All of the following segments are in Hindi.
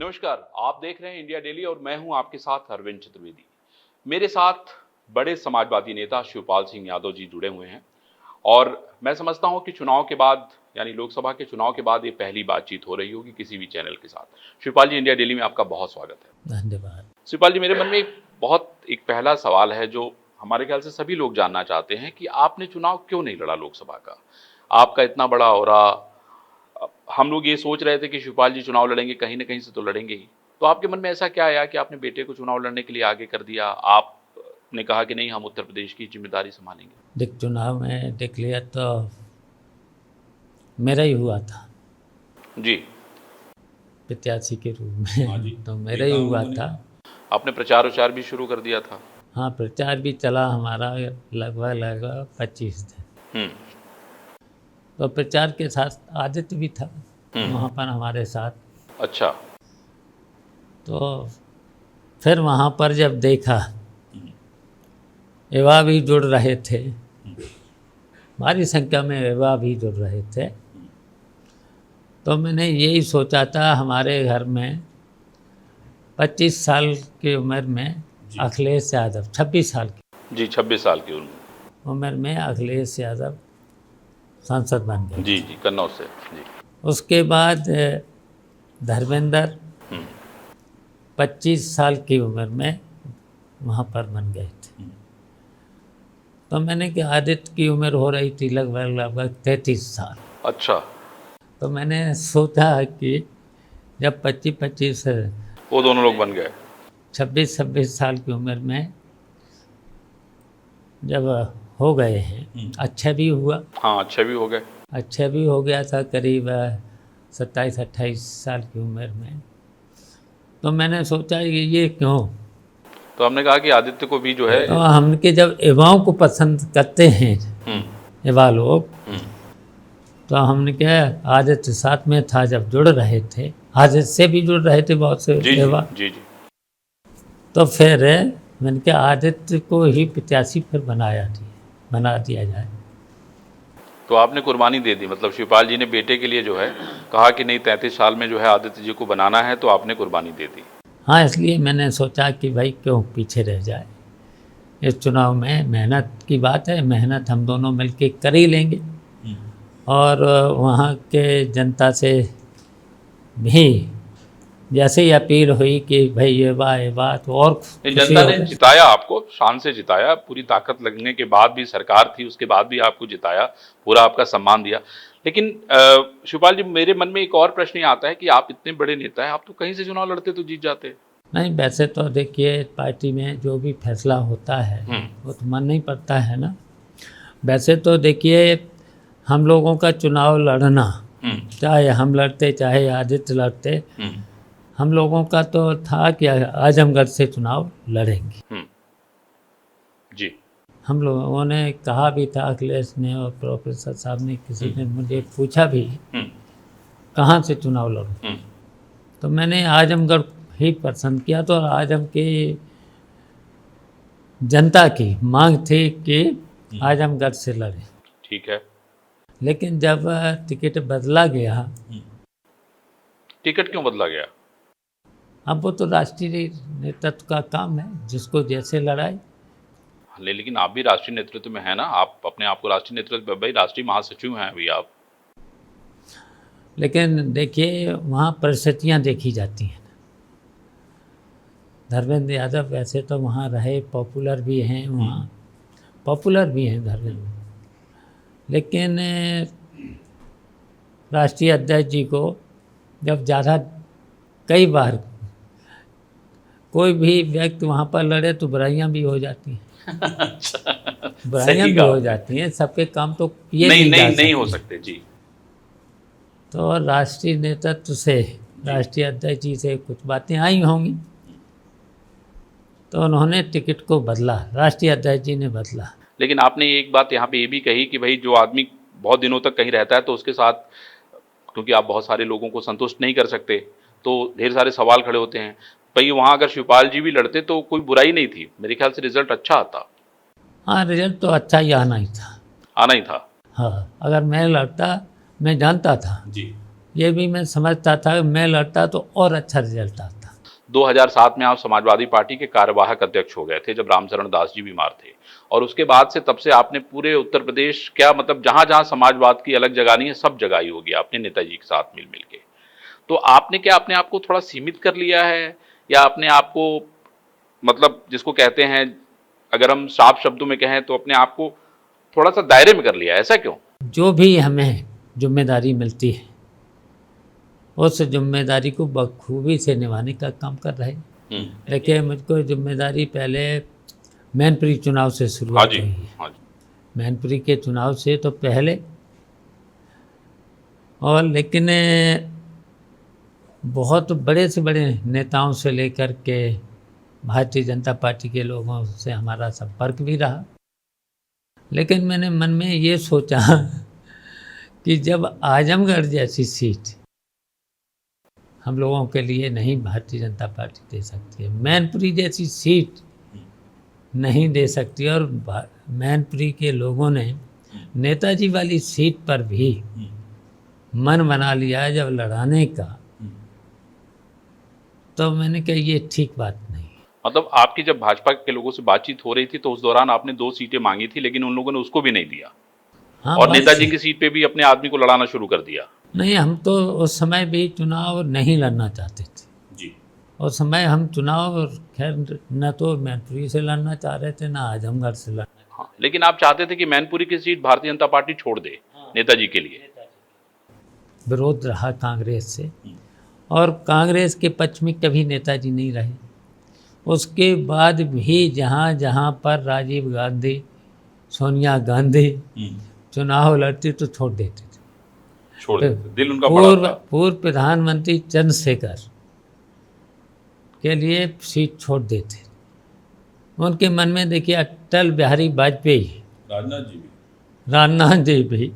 नमस्कार, आप देख रहे हैं इंडिया डेली और मैं हूं आपके साथ अरविंद चतुर्वेदी। मेरे साथ बड़े समाजवादी नेता शिवपाल सिंह यादव जी जुड़े हुए हैं और मैं समझता हूं कि चुनाव के बाद यानी लोकसभा के चुनाव के बाद ये पहली बातचीत हो रही होगी किसी भी चैनल के साथ। शिवपाल जी, इंडिया डेली में आपका बहुत स्वागत है। धन्यवाद। शिवपाल जी, मेरे मन में एक पहला सवाल है जो हमारे ख्याल से सभी लोग जानना चाहते हैं कि आपने चुनाव क्यों नहीं लड़ा लोकसभा का? आपका इतना बड़ा ऑरा, हम लोग ये सोच रहे थे कि शिवपाल जी चुनाव लड़ेंगे, कहीं ना कहीं से तो लड़ेंगे ही। तो आपके मन में ऐसा क्या आया कि आपने बेटे को चुनाव लड़ने के लिए आगे कर दिया? आपने कहा कि नहीं, हम उत्तर प्रदेश की जिम्मेदारी संभालेंगे। देख, चुनाव में डिक्लेयर तो मेरा ही हुआ था जी, प्रत्याशी के रूप में। तो मेरा ही हुआ था। आपने प्रचार उचार भी शुरू कर दिया था? हाँ, प्रचार भी चला हमारा लगभग 25 दिन। तो प्रचार के साथ आदित्य भी था वहाँ पर हमारे साथ। अच्छा। तो फिर वहाँ पर जब देखा युवा भी जुड़ रहे थे, भारी संख्या में युवा भी जुड़ रहे थे, तो मैंने यही सोचा था हमारे घर में 25 साल की उम्र में अखिलेश यादव, 26 साल की जी, 26 साल की उम्र में अखिलेश यादव सांसद बन गए। जी जी, कन्नौज से। जी। उसके बाद धर्मेंद्र 25 साल की उम्र में वहाँ पर बन गए थे। तो मैंने कि आदित्य की उम्र हो रही थी लगभग 33 साल। अच्छा। तो मैंने सोचा कि जब 25 वो दोनों लोग बन गए। 26 साल की उम्र में जब हो गए हैं, अच्छा भी हुआ। हाँ, अच्छे भी हो गए। अच्छा भी हो गया था करीब 27-28 साल की उम्र में। तो मैंने सोचा ये क्यों। तो हमने कहा कि आदित्य को भी जो है, तो हमके जब युवाओं को पसंद करते हैं युवा लोग, तो हमने क्या, आदित्य साथ में था जब जुड़ रहे थे, आदित्य से भी जुड़ रहे थे बहुत से युवा। जी जी। तो फिर मैंने क्या, आदित्य को ही प्रत्याशी फिर बना दिया जाए। तो आपने कुर्बानी दे दी, मतलब शिवपाल जी ने बेटे के लिए जो है कहा कि नहीं, 33 साल में जो है आदित्य जी को बनाना है, तो आपने कुर्बानी दे दी। हाँ, इसलिए मैंने सोचा कि भाई क्यों पीछे रह जाए। इस चुनाव में मेहनत की बात है, मेहनत हम दोनों मिलके कर ही लेंगे। और वहाँ के जनता से भी जैसे ही अपील हुई कि भाई ये बात, तो और जनता ने जिताया आपको, शान से जिताया, पूरी ताकत लगने के बाद भी, सरकार थी उसके बाद भी आपको जिताया, पूरा आपका सम्मान दिया। लेकिन शिवपाल जी, मेरे मन में एक और प्रश्न ये आता है कि आप इतने बड़े नेता हैं, आप तो कहीं से चुनाव लड़ते तो जीत जाते। नहीं, वैसे तो देखिए पार्टी में जो भी फैसला होता है वो तो मन नहीं पड़ता है ना। वैसे तो देखिए हम लोगों का चुनाव लड़ना, चाहे हम लड़ते चाहे आदित्य लड़ते, हम लोगों का तो था कि आजमगढ़ से चुनाव लड़ेंगे। जी। हम लोगों ने कहा भी था, अखिलेश ने और प्रोफेसर साहब ने, किसी ने मुझे पूछा भी कहाँ से चुनाव लड़ूं, तो मैंने आजमगढ़ ही पसंद किया। तो आजम की जनता की मांग थी कि आजमगढ़ से लड़े। ठीक है। लेकिन जब टिकट बदला गया। टिकट क्यों बदला गया? अब वो तो राष्ट्रीय नेतृत्व का काम है, जिसको जैसे लड़ाए। लेकिन आप भी राष्ट्रीय नेतृत्व में है ना, आप अपने आप को राष्ट्रीय नेतृत्व, भाई राष्ट्रीय महासचिव हैं अभी आप। लेकिन देखिए वहाँ परिस्थितियाँ देखी जाती हैं। धर्मेंद्र यादव वैसे तो वहाँ रहे, पॉपुलर भी हैं, वहाँ पॉपुलर भी हैं धर्मेंद्र, लेकिन राष्ट्रीय अध्यक्ष जी को जब ज़्यादा, कई बार कोई भी व्यक्ति वहाँ पर लड़े तो बुराइयाँ भी हो जाती हैं। अच्छा, बुराइयाँ भी हो जाती हैं, सबके काम तो ये नहीं हो सकते जी। तो राष्ट्रीय नेतृत्व से, राष्ट्रीय अध्यक्ष जी से कुछ बातें आई होंगी, तो उन्होंने टिकट को बदला, राष्ट्रीय अध्यक्ष जी ने बदला। लेकिन आपने एक बात यहाँ पे ये भी कही कि भाई जो आदमी बहुत दिनों तक कहीं रहता है तो उसके साथ, क्योंकि आप बहुत सारे लोगों को संतुष्ट नहीं कर सकते, तो ढेर सारे सवाल खड़े होते हैं। भाई वहाँ अगर शिवपाल जी भी लड़ते तो कोई बुराई नहीं थी, मेरे ख्याल से रिजल्ट अच्छा आता। हाँ, रिजल्ट तो अच्छा ही आना ही था। आना ही था। हाँ, अगर मैं लड़ता, मैं जानता था जी, ये भी मैं समझता था कि मैं लड़ता तो और अच्छा रिजल्ट आता। 2007 में आप समाजवादी पार्टी के कार्यवाहक अध्यक्ष हो गए थे जब रामचरण दास जी बीमार थे, और उसके बाद से तब से आपने पूरे उत्तर प्रदेश, क्या मतलब जहां जहां समाजवाद की अलग जगह नहीं है सब जगह ही होगी आपने नेताजी के साथ मिल मिल के। तो आपने क्या अपने आप को थोड़ा सीमित कर लिया है, या अपने आप को मतलब जिसको कहते हैं, अगर हम साफ शब्दों में कहें तो अपने आप को थोड़ा सा दायरे में कर लिया है, ऐसा क्यों? जो भी हमें जिम्मेदारी मिलती है उस जिम्मेदारी को बखूबी से निभाने का काम कर रहे हैं। देखिए, मुझको जिम्मेदारी पहले मैनपुरी चुनाव से शुरुआत हुई है। हाँ जी। मैनपुरी के चुनाव से तो पहले, और लेकिन बहुत बड़े से बड़े नेताओं से लेकर के भारतीय जनता पार्टी के लोगों से हमारा संपर्क भी रहा। लेकिन मैंने मन में ये सोचा कि जब आजमगढ़ जैसी सीट हम लोगों के लिए नहीं भारतीय जनता पार्टी दे सकती है, मैनपुरी जैसी सीट नहीं दे सकती, और मैनपुरी के लोगों ने नेताजी वाली सीट पर भी मन बना लिया है जब लड़ाने का, तो मैंने कहा ये ठीक बात नहीं। मतलब आपकी जब भाजपा के लोगों से बातचीत हो रही थी तो उस दौरान आपने 2 सीटें मांगी थी, लेकिन उन लोगों ने उसको भी नहीं दिया। हाँ, और नेताजी की सीट पे भी अपने आदमी को लड़ाना शुरू कर दिया। नहीं, हम तो उस समय भी चुनाव नहीं लड़ना चाहते थे जी। उस समय हम चुनाव खैर न तो मैनपुरी से लड़ना चाह रहे थे, ना आजमगढ़ से लड़ना। हाँ, लेकिन आप चाहते थे कि मैनपुरी की सीट भारतीय जनता पार्टी छोड़ दे नेताजी के लिए। विरोध रहा कांग्रेस से, और कांग्रेस के पक्ष में कभी नेताजी नहीं रहे। उसके बाद भी जहाँ जहाँ पर राजीव गांधी, सोनिया गांधी चुनाव लड़ती तो छोड़ देते थे। छोड़ देते, दिल उनका बड़ा था। पूर्व प्रधानमंत्री चंद्रशेखर के लिए सीट छोड़ देते। उनके मन में देखिए अटल बिहारी वाजपेयी, राजनाथ जी भी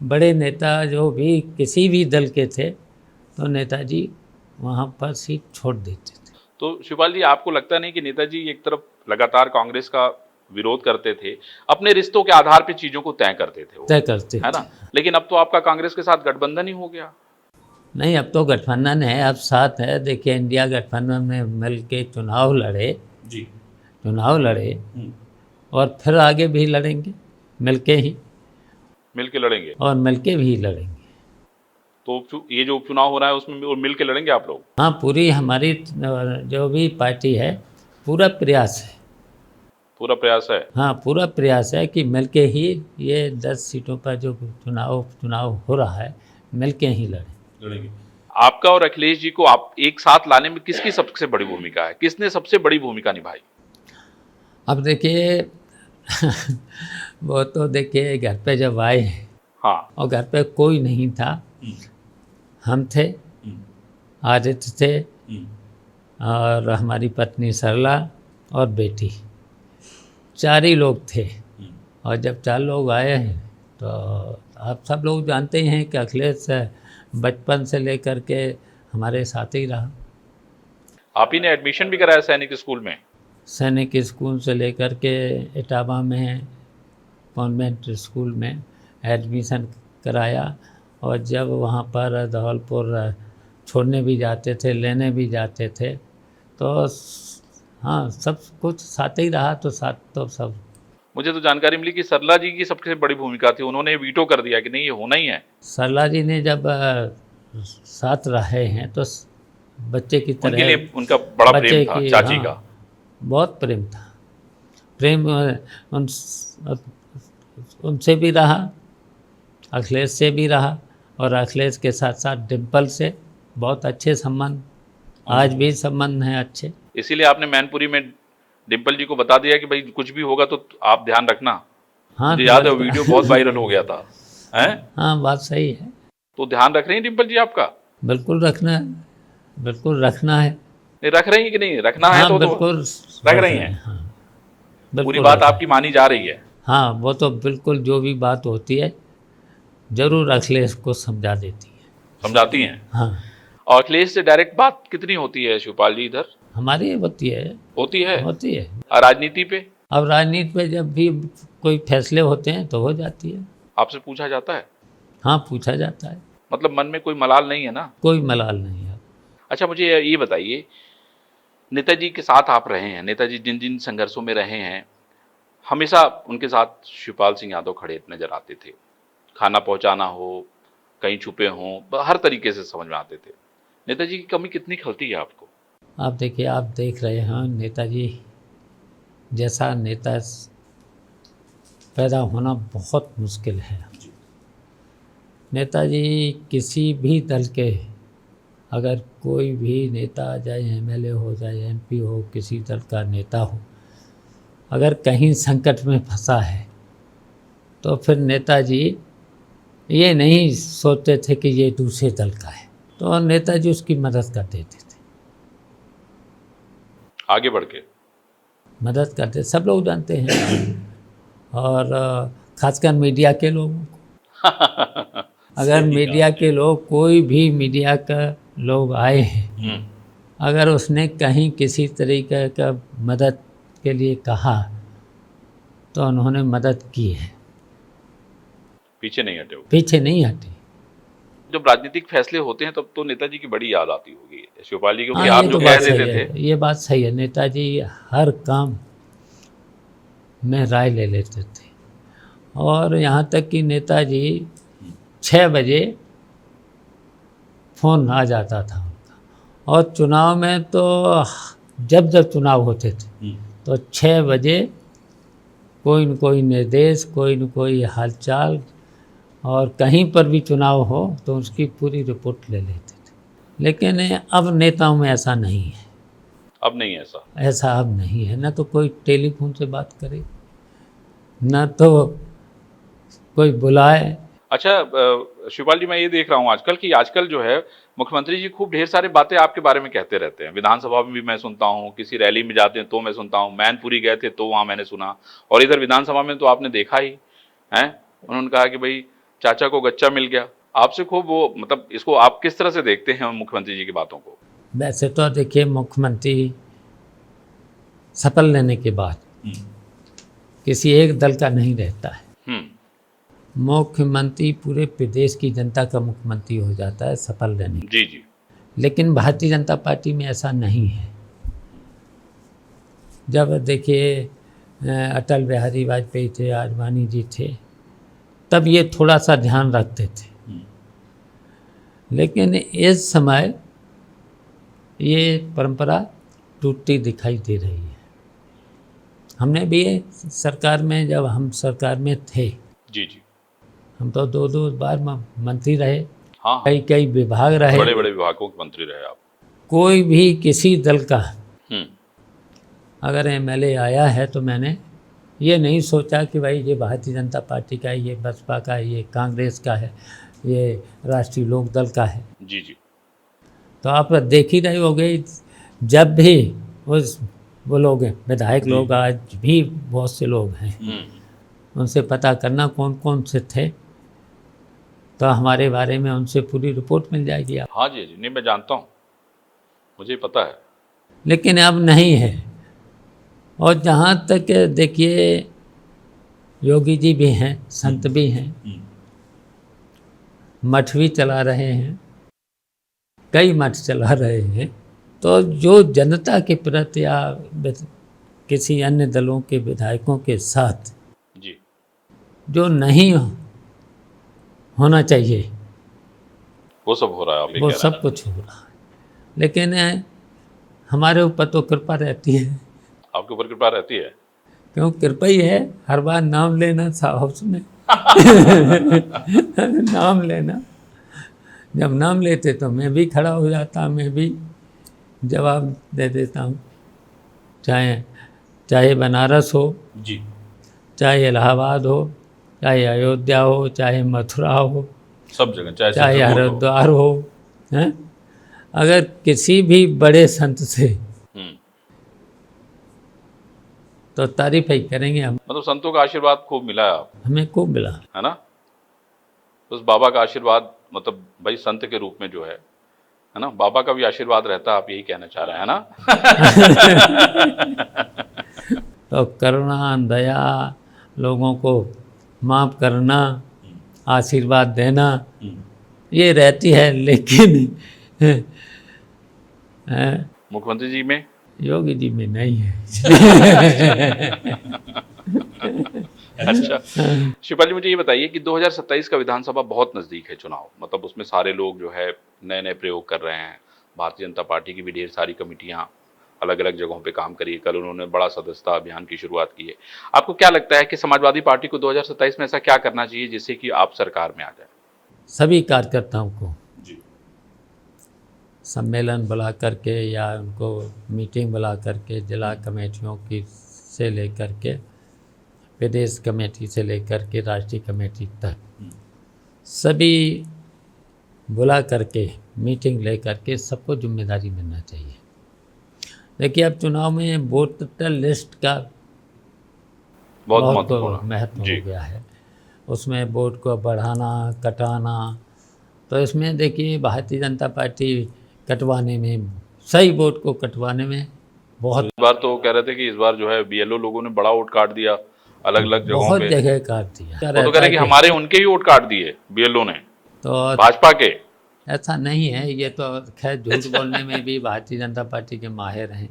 बड़े नेता जो भी किसी भी दल के थे, तो नेताजी वहाँ पर सीट छोड़ देते थे। तो शिवपाल जी, आपको लगता नहीं कि नेताजी एक तरफ लगातार कांग्रेस का विरोध करते थे, अपने रिश्तों के आधार पे चीजों को तय करते थे वो, तय करते है ना? लेकिन अब तो आपका कांग्रेस के साथ गठबंधन ही हो गया। नहीं, अब तो गठबंधन है, अब साथ है। देखिए, इंडिया गठबंधन में मिल के चुनाव लड़े जी, चुनाव लड़े और फिर आगे भी लड़ेंगे, मिलके ही, मिलके लड़ेंगे। और मिलके भी लड़ेंगे। तो ये जो उपचुनाव हो रहा है उसमें मिल के लड़ेंगे आप लोग? हाँ, पूरी हमारी जो भी पार्टी है, पूरा प्रयास है। पूरा प्रयास है। हाँ, पूरा प्रयास है कि मिलके ही ये 10 सीटों पर जो चुनाव हो रहा है, मिलके ही लड़ेंगे। आपका और अखिलेश जी को आप एक साथ लाने में किसकी सबसे बड़ी भूमिका है? किसने सबसे बड़ी भूमिका निभाई? अब देखिए वो तो देखिए घर पे जब आए, हाँ, और घर पे कोई नहीं था, हम थे, आदित्य थे, और हमारी पत्नी सरला और बेटी, 4 ही लोग थे। और जब 4 लोग आए हैं तो आप सब लोग जानते ही हैं कि अखिलेश बचपन से लेकर के हमारे साथ ही रहा। आप ही ने एडमिशन भी कराया सैनिक स्कूल में? सैनिक स्कूल से लेकर के इटावा में कॉन्वेंट स्कूल में एडमिशन कराया, और जब वहाँ पर धौलपुर छोड़ने भी जाते थे, लेने भी जाते थे, तो हाँ, सब कुछ साथ ही रहा। तो साथ तो सब। मुझे तो जानकारी मिली कि सरला जी की सबसे बड़ी भूमिका थी, उन्होंने वीटो कर दिया कि नहीं ये होना ही है। सरला जी ने जब साथ रहे हैं तो बच्चे की तरह, उनके लिए उनका बड़ा प्रेम था चाची का। बहुत प्रेम था। प्रेम उनसे भी रहा, अखिलेश से भी रहा, और अखिलेश के साथ साथ डिम्पल से बहुत अच्छे संबंध, आज भी संबंध हैं अच्छे। इसीलिए आपने मैनपुरी में डिम्पल जी को बता दिया कि भाई कुछ भी होगा तो आप ध्यान रखना। हाँ, मुझे याद है वीडियो बहुत वायरल हो गया था, हैं? हाँ, बात सही है। तो ध्यान रख रही हैं डिम्पल जी आपका? बिल्कुल रखना है, बिल्कुल रखना है। नहीं, रख रही हैं कि नहीं? रखना है। हाँ, तो बिल्कुल रख रही हैं। हाँ, पूरी बात आपकी मानी जा रही है? हाँ, वो तो बिल्कुल जो भी बात होती है जरूर अखिलेश को समझा देती है। समझाती हैं? हाँ। और अखिलेश से डायरेक्ट बात कितनी होती है शिवपाल जी इधर? हमारी होती है। होती है? होती है। और राजनीति पे? अब राजनीति पे जब भी कोई फैसले होते हैं तो हो जाती है। आपसे पूछा जाता है? हाँ, पूछा जाता है। मतलब मन में कोई मलाल नहीं है ना? कोई मलाल नहीं है। अच्छा, मुझे ये बताइए, नेताजी के साथ आप रहे हैं, नेताजी जिन जिन संघर्षों में रहे हैं, हमेशा उनके साथ शिवपाल सिंह यादव खड़े नजर आते थे। खाना पहुंचाना हो, कहीं छुपे हों, हर तरीके से समझ में आते थे। नेताजी की कमी कितनी खलती है आपको? आप देखिए, आप देख रहे हैं नेताजी जैसा नेता पैदा होना बहुत मुश्किल है। नेताजी किसी भी दल के, अगर कोई भी नेता, चाहे एमएलए हो चाहे एमपी हो, किसी दल का नेता हो, अगर कहीं संकट में फंसा है तो फिर नेताजी ये नहीं सोचते थे कि ये दूसरे दल का है, तो नेताजी उसकी मदद कर देते थे। आगे बढ़ के मदद करते, सब लोग जानते हैं, और खासकर मीडिया के लोगों को। अगर मीडिया के लोग, कोई भी मीडिया का लोग आए हैं, अगर उसने कहीं किसी तरीके का मदद के लिए कहा तो उन्होंने मदद की है, पीछे नहीं हटे। पीछे नहीं हटे। जब राजनीतिक फैसले होते हैं तब तो नेताजी की बड़ी याद आती होगी शिवपाल जी, क्योंकि हाँ, आप ये जो तो कह बात सही देते है, थे। ये बात सही है। नेताजी हर काम में राय ले लेते थे, और यहाँ तक कि नेताजी 6 बजे फ़ोन आ जाता था उनका, और चुनाव में तो जब जब चुनाव होते थे तो 6 बजे कोई न कोई निर्देश, कोई न कोई हालचाल, और कहीं पर भी चुनाव हो तो उसकी पूरी रिपोर्ट ले लेते थे। लेकिन अब नेताओं में ऐसा नहीं है। अब नहीं ऐसा, ऐसा अब नहीं है, न तो कोई टेलीफोन से बात करे, न तो कोई बुलाए। अच्छा शिवपाल जी, मैं ये देख रहा हूँ आजकल कि आजकल जो है मुख्यमंत्री जी खूब ढेर सारी बातें आपके बारे में कहते रहते हैं। विधानसभा में भी मैं सुनता हूँ, किसी रैली में जाते हैं तो मैं सुनता हूँ, मैनपुरी गए थे तो वहाँ मैंने सुना, और इधर विधानसभा में तो आपने देखा ही है। उन्होंने कहा कि भाई चाचा को गच्चा मिल गया। आपसे खूब वो, मतलब इसको आप किस तरह से देखते हैं मुख्यमंत्री जी की बातों को? वैसे तो देखिए, मुख्यमंत्री शपथ लेने के बाद किसी एक दल का नहीं रहता है। मुख्यमंत्री पूरे प्रदेश की जनता का मुख्यमंत्री हो जाता है शपथ लेने। जी जी। लेकिन भारतीय जनता पार्टी में ऐसा नहीं है। जब देखिए अटल बिहारी वाजपेयी थे, आडवाणी जी थे, तब ये थोड़ा सा ध्यान रखते थे, लेकिन इस समय ये परंपरा टूटती दिखाई दे रही है। हमने भी सरकार में, जब हम सरकार में थे, जी जी, हम तो 2-2 बार मंत्री रहे। हाँ, कई विभाग रहे, बड़े बड़े विभागों के मंत्री रहे आप। कोई भी किसी दल का हम्म। अगर एमएलए आया है तो मैंने ये नहीं सोचा कि भाई ये भारतीय जनता पार्टी का है, ये बसपा का है, ये कांग्रेस का है, ये राष्ट्रीय लोक दल का है। जी जी। तो आप देख ही रहे होंगे, जब भी वो लोग हैं, विधायक लोग, आज भी बहुत से लोग हैं, उनसे पता करना कौन कौन से थे, तो हमारे बारे में उनसे पूरी रिपोर्ट मिल जाएगी आप। हाँ जी जी, नहीं मैं जानता हूँ, मुझे पता है। लेकिन अब नहीं है। और जहाँ तक देखिए, योगी जी भी हैं, संत भी हैं, मठ भी चला रहे हैं, कई मठ चला रहे हैं, तो जो जनता के प्रति या किसी अन्य दलों के विधायकों के साथ जी जो नहीं होना चाहिए, वो सब हो रहा है, आप ये वो कह रहे सब हैं। कुछ हो रहा है। लेकिन हमारे ऊपर तो कृपा रहती है। आपके ऊपर कृपा रहती है? क्यों, कृपा ही है, हर बार नाम लेना हाउस में। नाम लेना, जब नाम लेते तो मैं भी खड़ा हो जाता, मैं भी जवाब दे देता हूँ। चाहे बनारस हो जी, चाहे इलाहाबाद हो, चाहे अयोध्या हो, चाहे मथुरा हो, सब जगह, चाहे हरिद्वार हो, हैं? अगर किसी भी बड़े संत से तो तारीफ ही करेंगे हम। मतलब संतों का आशीर्वाद खूब मिला है आप, हमें खूब मिला, है ना? उस बाबा का आशीर्वाद, मतलब भाई संत के रूप में जो है ना, बाबा का भी आशीर्वाद रहता है, आप यही कहना चाह रहे हैं ना? तो करुणा, दया, लोगों को माफ़ करना, आशीर्वाद देना, ये रहती है, लेकिन मुख्यमंत्री जी में? योगी जी में नहीं है। अच्छा शिवपाल जी, मुझे ये बताइए कि 2027 का विधानसभा बहुत नज़दीक है चुनाव, मतलब उसमें सारे लोग जो है नए नए प्रयोग कर रहे हैं। भारतीय जनता पार्टी की भी ढेर सारी कमेटियां अलग अलग जगहों पे काम करी है। कल उन्होंने बड़ा सदस्यता अभियान की शुरुआत की है। आपको क्या लगता है कि समाजवादी पार्टी को 2027 में ऐसा क्या करना चाहिए जिससे कि आप सरकार में आ जाए? सभी कार्यकर्ताओं को जी। सम्मेलन बुला करके या उनको मीटिंग बुला करके जिला कमेटियों की से लेकर के प्रदेश कमेटी से लेकर के राष्ट्रीय कमेटी तक सभी बुला करके मीटिंग ले करके सबको जिम्मेदारी मिलना चाहिए। देखिए, अब चुनाव में वोटर लिस्ट का बहुत महत्व हो गया है। उसमें वोट को बढ़ाना कटाना, तो इसमें देखिए भारतीय जनता पार्टी कटवाने में, सही वोट को कटवाने में बहुत, इस बार तो कह रहे थे कि इस बार जो है बीएलओ लोगों ने बड़ा वोट काट दिया अलग अलग जगहों बहुत पे। जगह काट दिया। वो तो कह रहे कि हमारे उनके ही वोट काट दिए बीएलओ ने, तो भाजपा के। ऐसा नहीं है, ये तो खैर झूठ बोलने में भी भारतीय जनता पार्टी के माहिर हैं।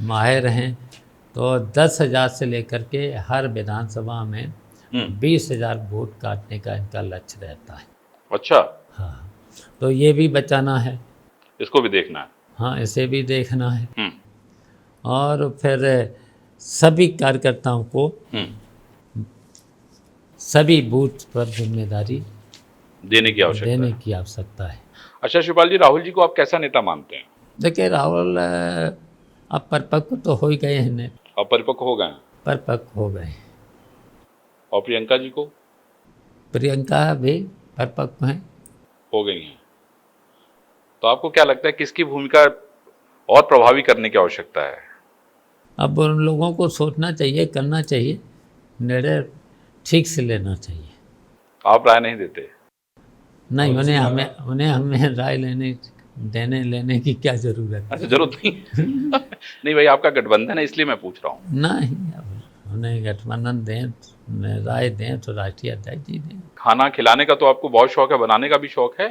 माहिर हैं। तो 10,000 से लेकर के हर विधानसभा में 20,000 वोट काटने का इनका लक्ष्य रहता है। अच्छा। हाँ, तो ये भी बचाना है, इसको भी देखना है। हाँ, इसे भी देखना है। और फिर सभी कार्यकर्ताओं को सभी बूथ पर जिम्मेदारी देने की आवश्यकता है। अच्छा शिवपाल जी, राहुल जी को आप कैसा नेता मानते हैं? देखिए, राहुल अब परिपक्व तो हो ही गए हैं। अब परिपक्व हो गए हैं? परिपक्व हो गए। और प्रियंका जी को? प्रियंका भी परिपक्व हैं, हो गई हैं। तो आपको क्या लगता है किसकी भूमिका और प्रभावी करने की आवश्यकता है? अब उन लोगों को सोचना चाहिए, करना चाहिए, निर्णय ठीक से लेना चाहिए। आप राय नहीं देते? नहीं, उन्हें हमें राय लेने की क्या जरूरत है? अच्छा, जरूरत नहीं। नहीं भाई, आपका गठबंधन है इसलिए मैं पूछ रहा हूँ। नहीं, अब उन्हें गठबंधन दें, राय दें तो राष्ट्रीय अध्यक्ष जी दें। खाना खिलाने का तो आपको बहुत शौक है, बनाने का भी शौक है?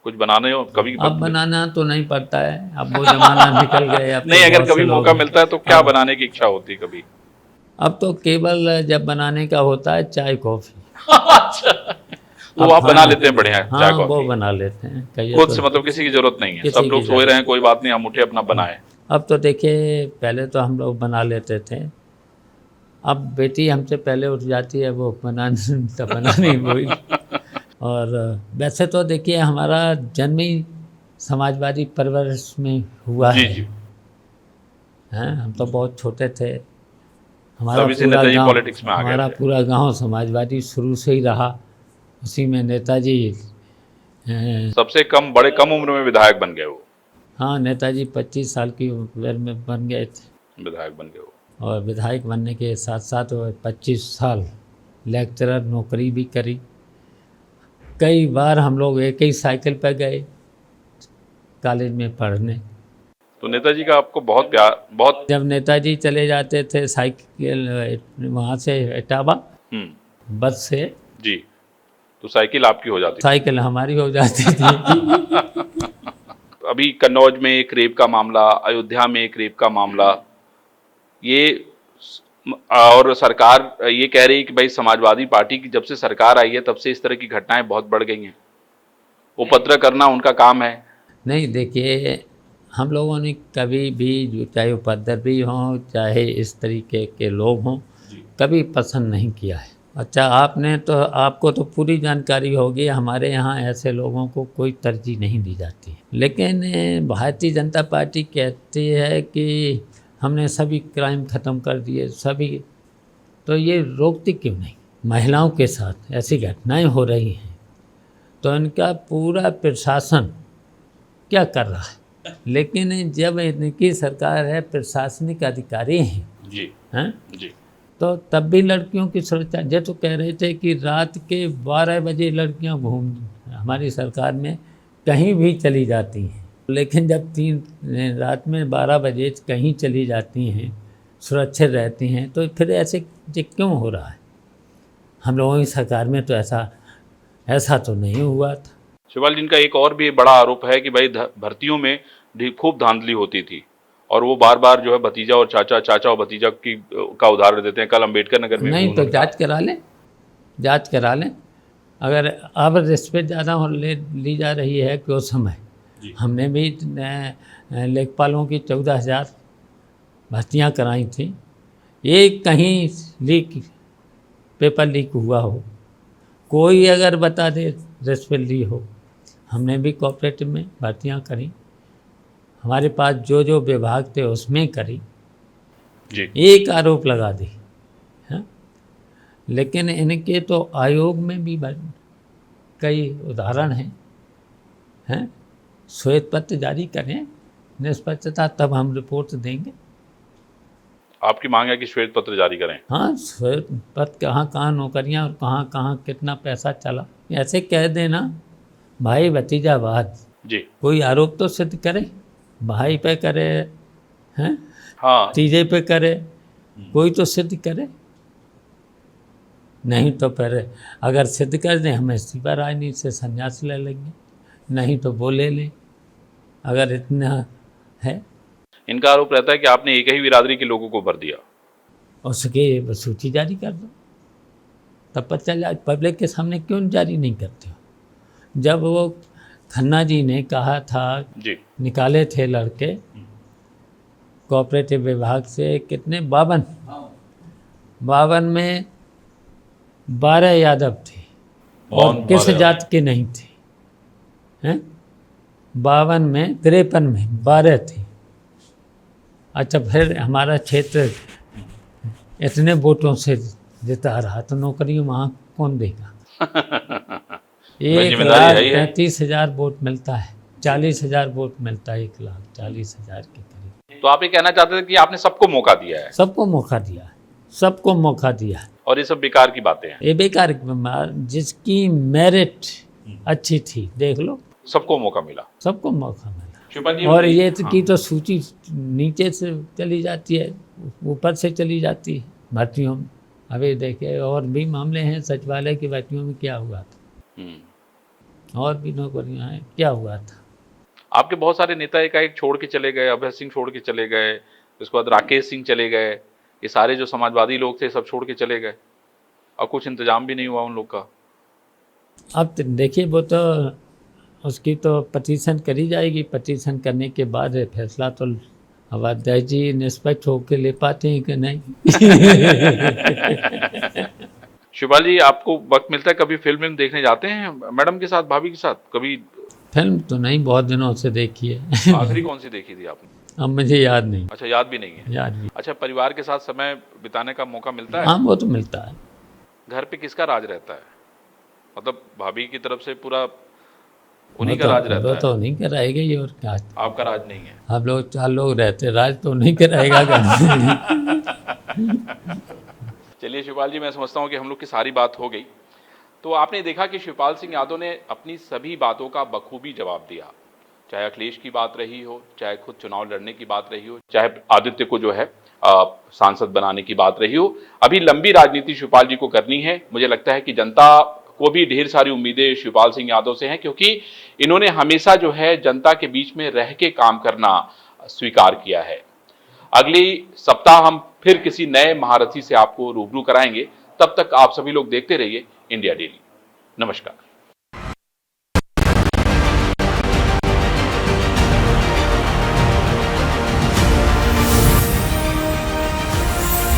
कुछ बनाने हो कभी? अब बनाना तो नहीं पड़ता है, अब वो जमाना निकल गए। अब नहीं, अगर कभी मौका मिलता है तो क्या बनाने की इच्छा होती है कभी? अब तो केवल जब बनाने का होता है चाय कॉफी। वो आप बना लेते हैं बढ़िया? हाँ, चाय कॉफी वो बना लेते हैं खुद से, मतलब किसी की जरूरत नहीं है? सब लोग सोए रहे हैं, कोई बात नहीं, हम उठे अपना बनाए। अब तो देखिए, पहले तो हम लोग बना लेते थे, अब बेटी हमसे पहले उठ जाती है, वो बनानी भूल। और वैसे तो देखिए, हमारा जन्म ही समाजवादी परवरिश में हुआ है। हैं, हम तो बहुत छोटे थे, हमारा पूरा गांव समाजवादी शुरू से ही रहा। उसी में नेताजी सबसे कम उम्र में विधायक बन गए वो। हाँ, नेताजी 25 साल की उम्र में बन गए थे, विधायक बन गए वो। और विधायक बनने के साथ साथ वो 25 साल लेक्चरर नौकरी भी करी। कई बार हम लोग एक ही साइकिल पर गए कॉलेज में पढ़ने। तो नेताजी का आपको बहुत प्यार, बहुत। जब नेताजी चले जाते थे साइकिल वहाँ से इटावा बस से जी, तो साइकिल आपकी हो जाती? साइकिल हमारी हो जाती थी। अभी कन्नौज में एक रेप का मामला, अयोध्या में एक रेप का मामला, ये और सरकार ये कह रही है कि भाई समाजवादी पार्टी की जब से सरकार आई है तब से इस तरह की घटनाएं बहुत बढ़ गई हैं। उपद्रव करना उनका काम है। नहीं, देखिए, हम लोगों ने कभी भी, चाहे उपद्रवी हों चाहे इस तरीके के लोग हों, कभी पसंद नहीं किया है। अच्छा, आपको तो पूरी जानकारी होगी, हमारे यहाँ ऐसे लोगों को कोई तरजीह नहीं दी जाती। लेकिन भारतीय जनता पार्टी कहती है कि हमने सभी क्राइम ख़त्म कर दिए, सभी, तो ये रोकती क्यों नहीं? महिलाओं के साथ ऐसी घटनाएं हो रही हैं, तो इनका पूरा प्रशासन क्या कर रहा है? लेकिन जब इनकी सरकार है, प्रशासनिक अधिकारी हैं जी, हैं जी, तो तब भी लड़कियों की सुरक्षा। ये तो कह रहे थे कि रात के 12 बजे लड़कियां हमारी सरकार में कहीं भी चली जाती हैं, लेकिन जब रात में 12 बजे कहीं चली जाती हैं, सुरक्षित रहती हैं, तो फिर ऐसे क्यों हो रहा है? हम लोगों की सरकार में तो ऐसा तो नहीं हुआ था। शिवपाल जी, इनका एक और भी बड़ा आरोप है कि भाई भर्तियों में खूब धांधली होती थी और वो बार बार जो है भतीजा और चाचा, चाचा और भतीजा की का उदाहरण देते हैं। कल अम्बेडकर नगर में भी नहीं तो उन्होंने जांच करा लें, जांच करा लें। अगर अब रिश्वत ज़्यादा ली जा रही है कि उस समय जी। हमने भी लेखपालों की 14,000 भर्तियाँ कराई थी। एक कहीं पेपर लीक हुआ हो, कोई अगर बता दे रिश्वत ली हो, हमने भी कोऑपरेटिव में भर्तियाँ करी, हमारे पास जो जो विभाग थे उसमें करी जी। एक आरोप लगा दी है। लेकिन इनके तो आयोग में भी कई उदाहरण हैं। श्वेत पत्र जारी करें निष्पक्षता, तब हम रिपोर्ट देंगे। आपकी मांग है कि श्वेत पत्र जारी करें? हाँ, श्वेत पत्र कहाँ कहाँ नौकरियाँ और कहाँ कहाँ कितना पैसा चला, ऐसे कह देना भाई भतीजावाद। जी। कोई आरोप तो सिद्ध करे, भाई पे करे हैं, हाँ। तीजे पे करे, कोई तो सिद्ध करे। नहीं तो फिर अगर सिद्ध कर दें हमें इस्तीफा राजनीति से संन्यास ले लेंगे, नहीं तो वो ले लें, अगर इतना है। इनका आरोप रहता है कि आपने एक ही बिरादरी के लोगों को भर दिया। उसकी सूची जारी कर दो, तब पता चल जाए। पब्लिक के सामने क्यों जारी नहीं करते हो? जब वो खन्ना जी ने कहा था जी। निकाले थे लड़के कोऑपरेटिव विभाग से, कितने 52 में 12 यादव थे और किस जात के नहीं थे हैं? 52 में 53 में 12 थे। अच्छा, फिर हमारा क्षेत्र इतने वोटों से जिता रहा तो नौकरी वहाँ कौन देगा? 1,35,000 वोट मिलता है, 40,000 वोट मिलता है, 1,40,000 के करीब। तो आप ये कहना चाहते थे कि आपने सबको मौका दिया है? सबको मौका दिया है, सबको मौका दिया है। और ये सब बेकार की बातें हैं? ये बेकार, जिसकी मेरिट अच्छी थी देख लो, सबको मौका मिला, सबको मौका मिला। शिवपाल जी, और ये हाँ। की तो सूची नीचे से चली जाती है, ऊपर से चली जाती है भर्तियों में। अभी देखिए और भी मामले हैं, सचिवालय की भर्तियों में क्या हुआ था, और भी नौकरियां हैं, क्या हुआ था। आपके बहुत सारे नेता एक छोड़ के चले गए, अभय सिंह छोड़ के चले गए, उसके बाद राकेश सिंह चले गए, ये सारे जो समाजवादी लोग थे सब छोड़ के चले गए और कुछ इंतजाम भी नहीं हुआ उन लोग का। अब देखिए वो तो उसकी तो पटिशन करी जाएगी, पटिशन करने के बाद फैसला तो अब अध्यक्ष जी निष्पक्ष होकर ले पाते हैं कि नहीं। शिवपाल जी, आपको वक्त मिलता है कभी फिल्म देखने जाते हैं मैडम के साथ, भाभी के साथ कभी? फिल्म तो नहीं, बहुत दिनों से देखी है। आखिरी कौन सी देखी थी आपने? अब मुझे याद नहीं। अच्छा, याद भी नहीं है? याद भी। अच्छा, परिवार के साथ समय बिताने का मौका मिलता है? हाँ, वो तो मिलता है। घर पे किसका राज रहता है? मतलब भाभी की तरफ से पूरा उन्हीं का राज रहता है? तो नहीं कराएगा ये, और क्या? आपका राज नहीं है? हम लोग 4 लोग रहते, राज तो नहीं कराएगा। चलिए शिवपाल जी, मैं समझता हूँ कि हम लोग की सारी बात हो गई। तो आपने देखा कि शिवपाल सिंह यादव ने अपनी सभी बातों का बखूबी जवाब दिया, चाहे अखिलेश की बात रही हो, चाहे खुद चुनाव लड़ने की बात रही हो, चाहे आदित्य को जो है सांसद बनाने की बात रही हो। अभी लंबी राजनीति शिवपाल जी को करनी है। मुझे लगता है कि जनता को भी ढेर सारी उम्मीदें शिवपाल सिंह यादव से हैं, क्योंकि इन्होंने हमेशा जो है जनता के बीच में रह के काम करना स्वीकार किया है। अगली सप्ताह हम फिर किसी नए महारथी से आपको रूबरू कराएंगे। तब तक आप सभी लोग देखते रहिए इंडिया डेली। नमस्कार।